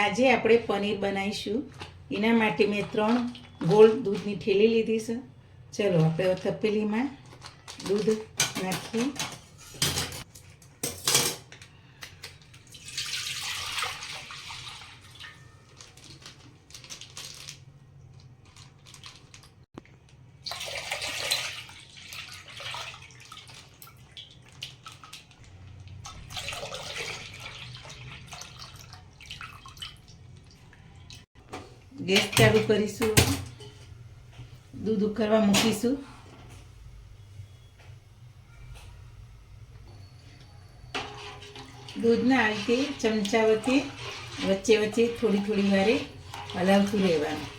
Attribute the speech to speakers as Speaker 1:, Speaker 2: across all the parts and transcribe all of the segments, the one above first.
Speaker 1: આજે આપણે પનીર બનાવીશું. એના માટે મેં 3 ગોળ દૂધની થેલી લીધી છે. ચલો આપણે તપેલીમાં દૂધ નાખીએ. ગેસ ચાલુ કરીશું. દૂધ ઉકળવા મૂકીશું. દૂધના આ રીતે ચમચા વચ્ચે વચ્ચે થોડી થોડી વારે હલાવતું રહેવાનું.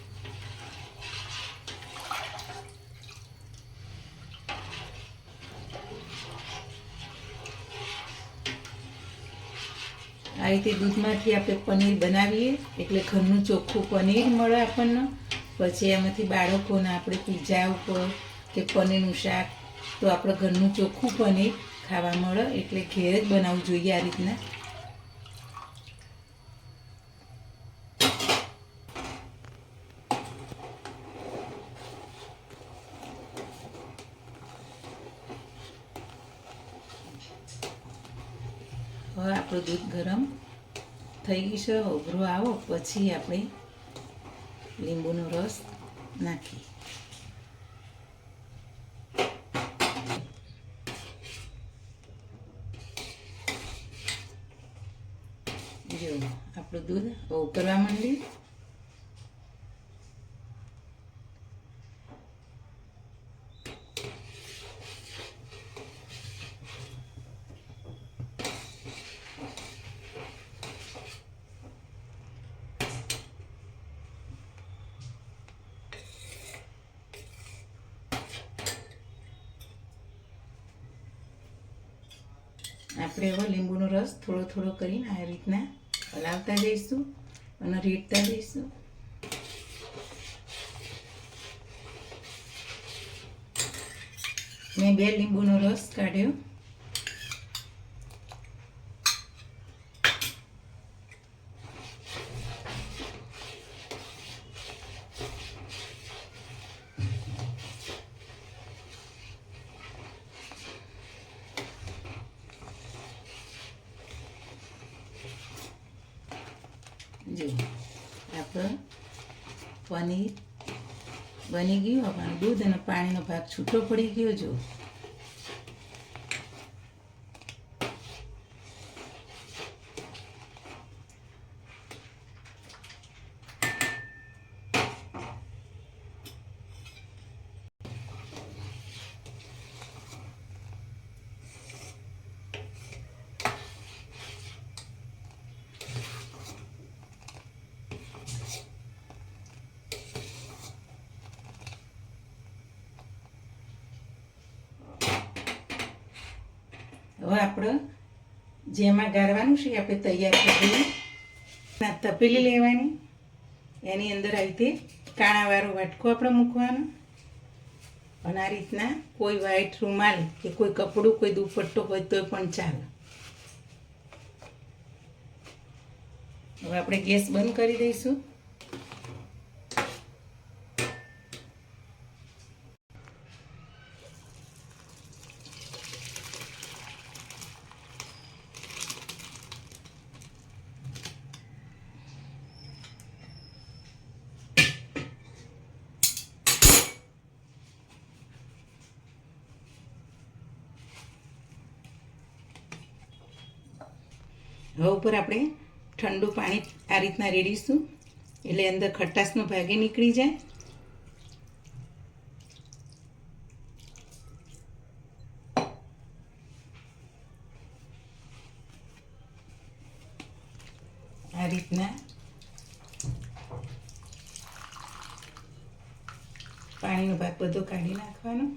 Speaker 1: આ રીતે દૂધમાંથી આપણે પનીર બનાવીએ એટલે ઘરનું ચોખ્ખું પનીર મળે આપણને. પછી એમાંથી બાળકોને આપણે પીઝા ઉપર કે પનીરનું શાક તો આપણે ઘરનું ચોખ્ખું પનીર ખાવા મળે. એટલે ઘેર જ બનાવવું જોઈએ આ રીતના. હવે આપણું દૂધ ગરમ થઈ ગયું છે. ઉભરો આવો પછી આપણે લીંબુનો રસ નાખીએ. જો આપણું દૂધ ઉકળવા માંડ્યું. આપણે હવે લીંબુનો રસ થોડો થોડો કરીને આ રીતના હલાવતા જઈશું અને રેડતા જઈશું. મેં 2 લીંબુનો રસ કાઢ્યો. જો આપણું પનીર બની ગયું. આપણું દૂધ અને પાણીનો ભાગ છૂટો પડી ગયો. જો હવે આપણે જેમાં ગાળવાનું છે આપણે તૈયાર કરી દઈએ. તપેલી લેવાની, એની અંદર આ રીતે કાણાવાળો વાટકો આપણે મૂકવાનો અને આ રીતના કોઈ વ્હાઈટ રૂમાલ કે કોઈ કપડું કોઈ દુપટ્ટો હોય તો પણ ચાલે. હવે આપણે ગેસ બંધ કરી દઈશું. હવે ઉપર આપણે ઠંડુ પાણી આ રીતના રેડીશું એટલે અંદર ખટાશનો ભાગે નીકળી જાય. આ રીતના પાણીનો ભાગ બધો કાઢી નાખવાનો.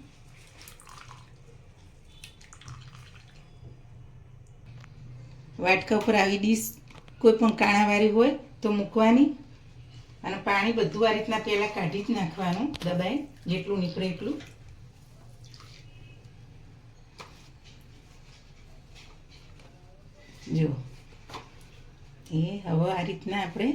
Speaker 1: વાટકા ઉપર આવી ડીશ કોઈ પણ કાણાવાળી હોય તો મૂકવાની અને પાણી બધું આ રીતના પહેલાં કાઢી જ નાખવાનું. દબાઈ જેટલું નીકળે એટલું. જો એ હવે આ રીતના આપણે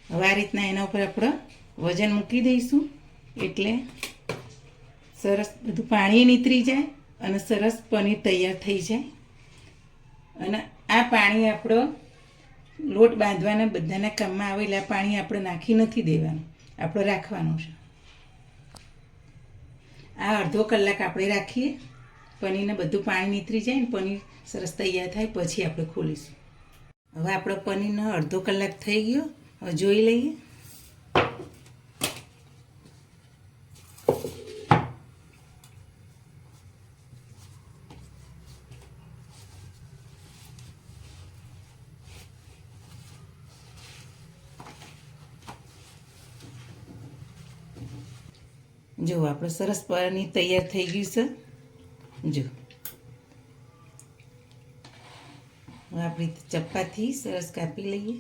Speaker 1: હવે આ રીતના એના ઉપર આપણે વજન મૂકી દઈશું એટલે સરસ બધું પાણી નીતરી જાય અને સરસ પનીર તૈયાર થઈ જાય. અને આ પાણી આપણો લોટ બાંધવાના બધાના કામમાં આવે એટલે આ પાણી આપણે નાખી નથી દેવાનું, આપણે રાખવાનું છે. આ અડધો કલાક આપણે રાખીએ, પનીરને બધું પાણી નીતરી જાય ને પનીર સરસ તૈયાર થાય પછી આપણે ખોલીશું. હવે આપણો પનીરનો અડધો કલાક થઈ ગયો. હવે જોઈ લઈએ. જો આપણે સરસ પનીર તૈયાર થઈ ગયું છે. જો હવે આપણે ચપ્પાથી સરસ કાપી લઈએ.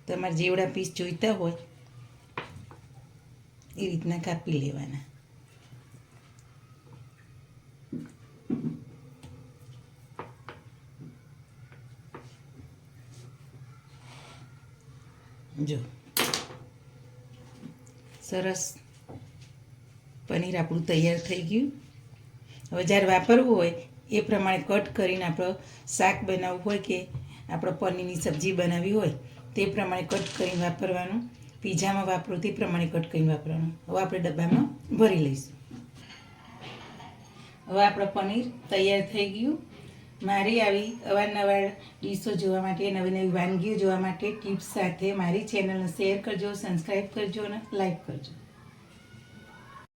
Speaker 1: તમારે જેવડા પીસ જોઈતા હોય એ રીતના કાપી લેવાના. જો સરસ પનીર આપણું તૈયાર થઈ ગયું. હવે જ્યારે વાપરવું હોય એ પ્રમાણે કટ કરીને આપણો શાક બનાવવું હોય કે આપણે પનીરની સબ્જી બનાવવી હોય તે પ્રમાણે કટ કરીને વાપરવાનું. પીઝામાં વાપરો તે પ્રમાણે કટ કરીને વાપરવાનું. હવે આપણે ડબ્બામાં ભરી લઈશું. હવે આપણું પનીર તૈયાર થઈ ગયું. મારી આવી અવારનવાર ડીશો જોવા માટે, નવી નવી વાનગીઓ જોવા માટે ટિપ્સ સાથે મારી ચેનલને શેર કરજો, સબસ્ક્રાઈબ કરજો અને લાઈક કરજો.